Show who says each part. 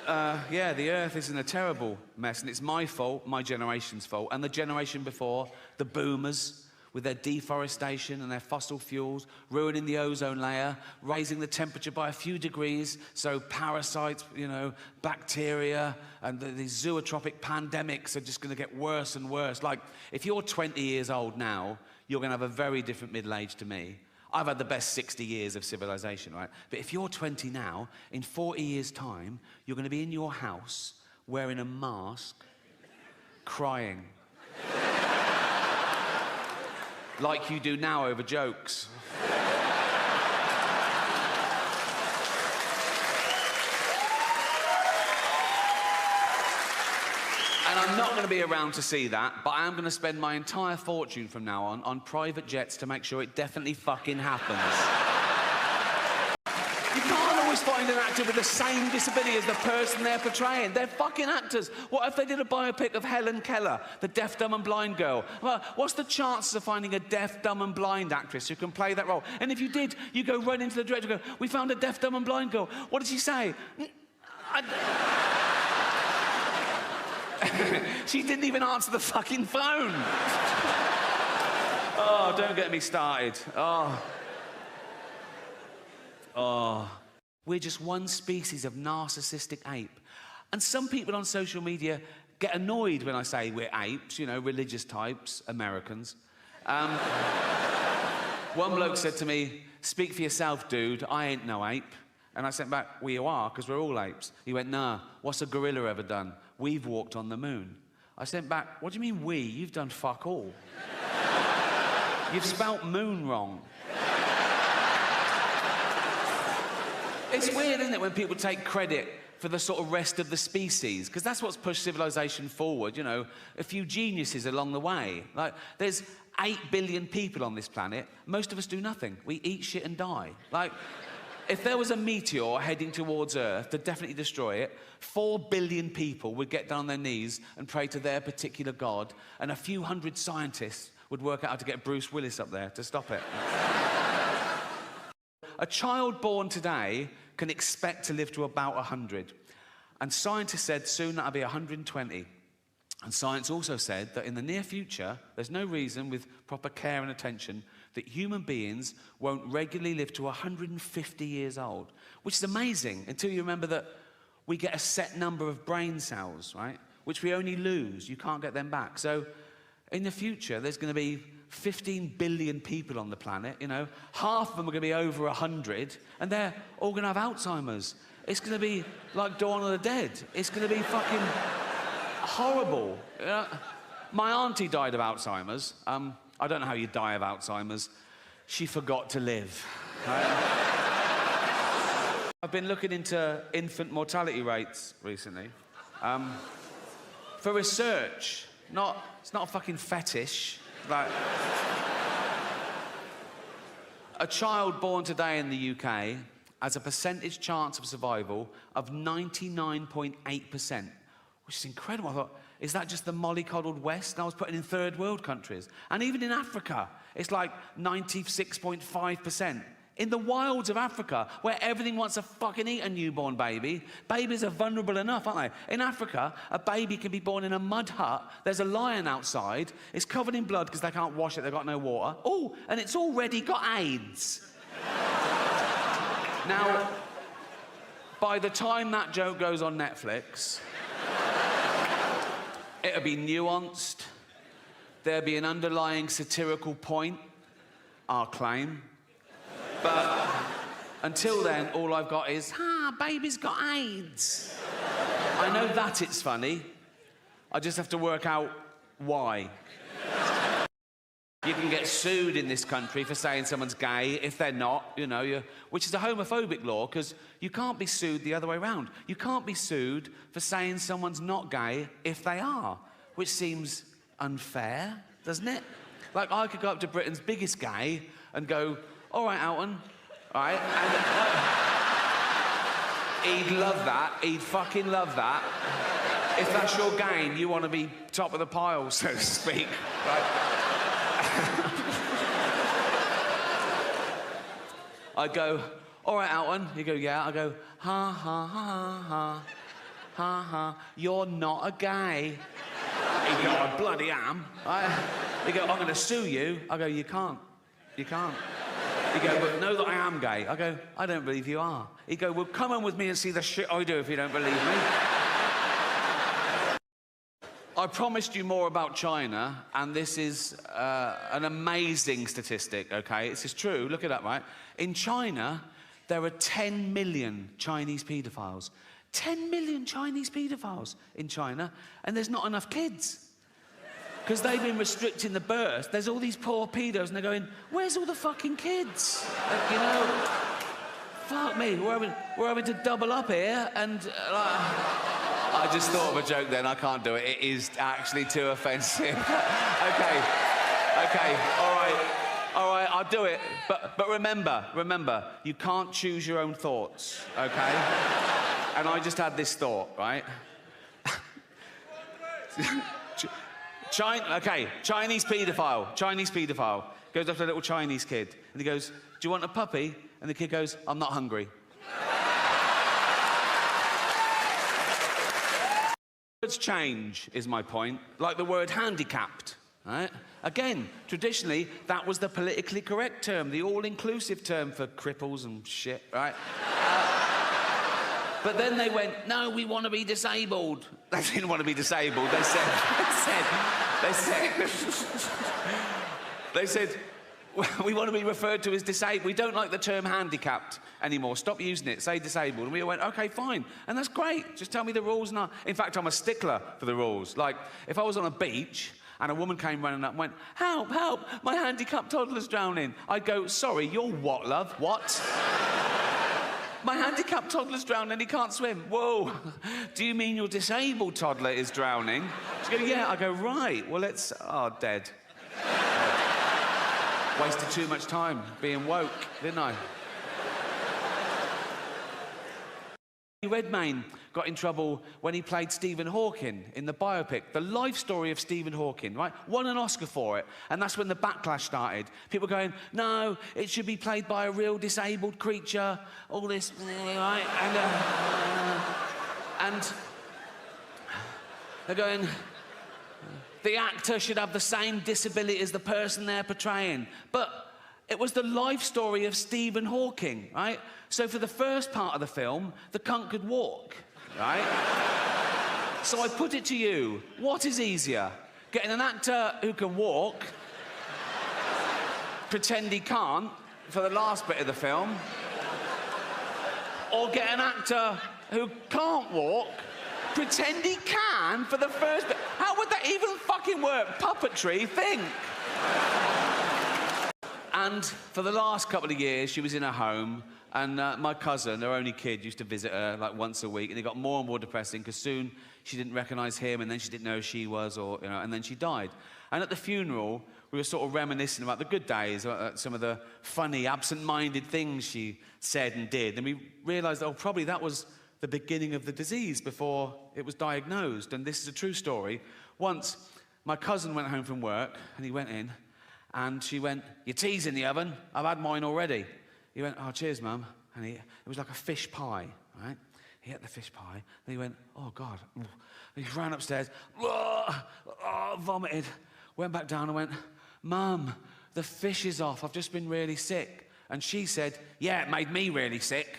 Speaker 1: yeah, the Earth is in a terrible mess, and it's my fault, my generation's fault, and the generation before, the boomers, with their deforestation and their fossil fuels, ruining the ozone layer, raising the temperature by a few degrees, so parasites, you know, bacteria, and these zootropic pandemics are just going to get worse and worse. Like, if you're 20 years old now, you're going to have a very different middle age to me. I've had the best 60 years of civilization, right? But if you're 20 now, in 40 years' time, you're going to be in your house wearing a mask, crying. Like you do now over jokes. And I'm not going to be around to see that, but I am going to spend my entire fortune from now on private jets to make sure it definitely fucking happens. You can't always find an actor with the same disability as the person they're portraying. They're fucking actors. What if they did a biopic of Helen Keller, the deaf, dumb and blind girl? Well, what's the chances of finding a deaf, dumb and blind actress who can play that role? And if you did, you go right into the director and go, we found a deaf, dumb and blind girl. What did she say? She didn't even answer the fucking phone. Oh, don't get me started. We're just one species of narcissistic ape. And some people on social media get annoyed when I say we're apes, you know, religious types, Americans. One bloke said to me, speak for yourself, dude, I ain't no ape. And I sent back, well, you are, because we're all apes. He went, nah, what's a gorilla ever done? We've walked on the moon. I sent back, what do you mean we? You've done fuck all. You've spelt moon wrong. It's weird, isn't it, when people take credit for the sort of rest of the species, because that's what's pushed civilization forward, you know, a few geniuses along the way. Like, there's 8 billion people on this planet. Most of us do nothing. We eat shit and die. Like, if there was a meteor heading towards Earth to definitely destroy it, 4 billion people would get down on their knees and pray to their particular god, and a few hundred scientists would work out how to get Bruce Willis up there to stop it. A child born today can expect to live to about 100. And scientists said soon that'll be 120. And science also said that in the near future, there's no reason, with proper care and attention, that human beings won't regularly live to 150 years old, which is amazing until you remember that we get a set number of brain cells, right, which we only lose. You can't get them back. So in the future, there's going to be 15 billion people on the planet, you know. Half of them are going to be over 100, and they're all going to have Alzheimer's. It's going to be like Dawn of the Dead. It's going to be fucking horrible. My auntie died of Alzheimer's. I don't know how you die of Alzheimer's. She forgot to live. I've been looking into infant mortality rates recently. For research. It's not a fucking fetish. Like, a child born today in the UK has a percentage chance of survival of 99.8%, which is incredible. I thought, is that just the mollycoddled West? And I was putting in third world countries. And even in Africa, it's like 96.5%. In the wilds of Africa, where everything wants to fucking eat a newborn baby, babies are vulnerable enough, aren't they? In Africa, a baby can be born in a mud hut. There's a lion outside. It's covered in blood because they can't wash it. They've got no water. Oh, and it's already got AIDS. Now, by the time that joke goes on Netflix, it'll be nuanced. There'll be an underlying satirical point, I'll claim. But until then, all I've got is, baby's got AIDS. I know that it's funny. I just have to work out why. You can get sued in this country for saying someone's gay if they're not, you know, which is a homophobic law, because you can't be sued the other way around. You can't be sued for saying someone's not gay if they are, which seems unfair, doesn't it? Like, I could go up to Britain's biggest gay and go, all right, Alton, all right? And he'd love that. He'd fucking love that. If that's your game, you want to be top of the pile, so to speak, right? I'd go, all right, Alton. He'd go, yeah. I'd go, ha, ha, ha, ha. ha ha, you're not a gay. He'd go, I bloody am. He'd go, I'm going to sue you. I go, you can't. You can't. He'd go, but know that I am gay. I go, I don't believe you are. He'd go, well, come on with me and see the shit I do if you don't believe me. I promised you more about China, and this is an amazing statistic, okay? This is true. Look it up, right? In China, there are 10 million Chinese paedophiles. 10 million Chinese paedophiles in China, and there's not enough kids. Because they've been restricting the birth. There's all these poor pedos, and they're going, where's all the fucking kids? You know, fuck me, we're having to double up here, and... I just thought of a joke then, I can't do it. It is actually too offensive. Okay, all right, I'll do it. But remember, you can't choose your own thoughts, okay? And I just had this thought, right? Chinese paedophile goes up to a little Chinese kid, and he goes, do you want a puppy? And the kid goes, I'm not hungry. Words change, is my point, like the word handicapped, right? Again, traditionally, that was the politically correct term, the all-inclusive term for cripples and shit, right? But then they went, no, we want to be disabled. They didn't want to be disabled. They said, we want to be referred to as disabled. We don't like the term handicapped anymore. Stop using it. Say disabled. And we went, OK, fine. And that's great. Just tell me the rules. And in fact, I'm a stickler for the rules. Like, if I was on a beach and a woman came running up and went, help, help, my handicapped toddler's drowning, I'd go, sorry, you're what, love? What? My handicapped toddler's drowning and he can't swim. Whoa. Do you mean your disabled toddler is drowning? She'd go, yeah. I go, right. Well, it's... Oh, dead. Wasted too much time being woke, didn't I? Redmayne got in trouble when he played Stephen Hawking in the biopic, the life story of Stephen Hawking, right? Won an Oscar for it, and that's when the backlash started. People going, no, it should be played by a real disabled creature, all this, right? And they're going... The actor should have the same disability as the person they're portraying. But it was the life story of Stephen Hawking, right? So for the first part of the film, the cunt could walk, right? So I put it to you, what is easier? Getting an actor who can walk, pretend he can't for the last bit of the film, or get an actor who can't walk, pretend he can for the first bit. How would that even fucking work? Puppetry, think. And for the last couple of years, she was in her home, and my cousin, her only kid, used to visit her like once a week, and it got more and more depressing because soon she didn't recognise him, and then she didn't know who she was, or you know, and then she died. And at the funeral, we were sort of reminiscing about the good days, some of the funny, absent-minded things she said and did, and we realised, oh, probably that was the beginning of the disease before it was diagnosed. And this is a true story. Once, my cousin went home from work, and he went in, and she went, your tea's in the oven. I've had mine already. He went, oh, cheers, Mum. And it was like a fish pie, right? He ate the fish pie, and he went, oh, God. And he ran upstairs, vomited, went back down and went, Mum, the fish is off. I've just been really sick. And she said, yeah, it made me really sick.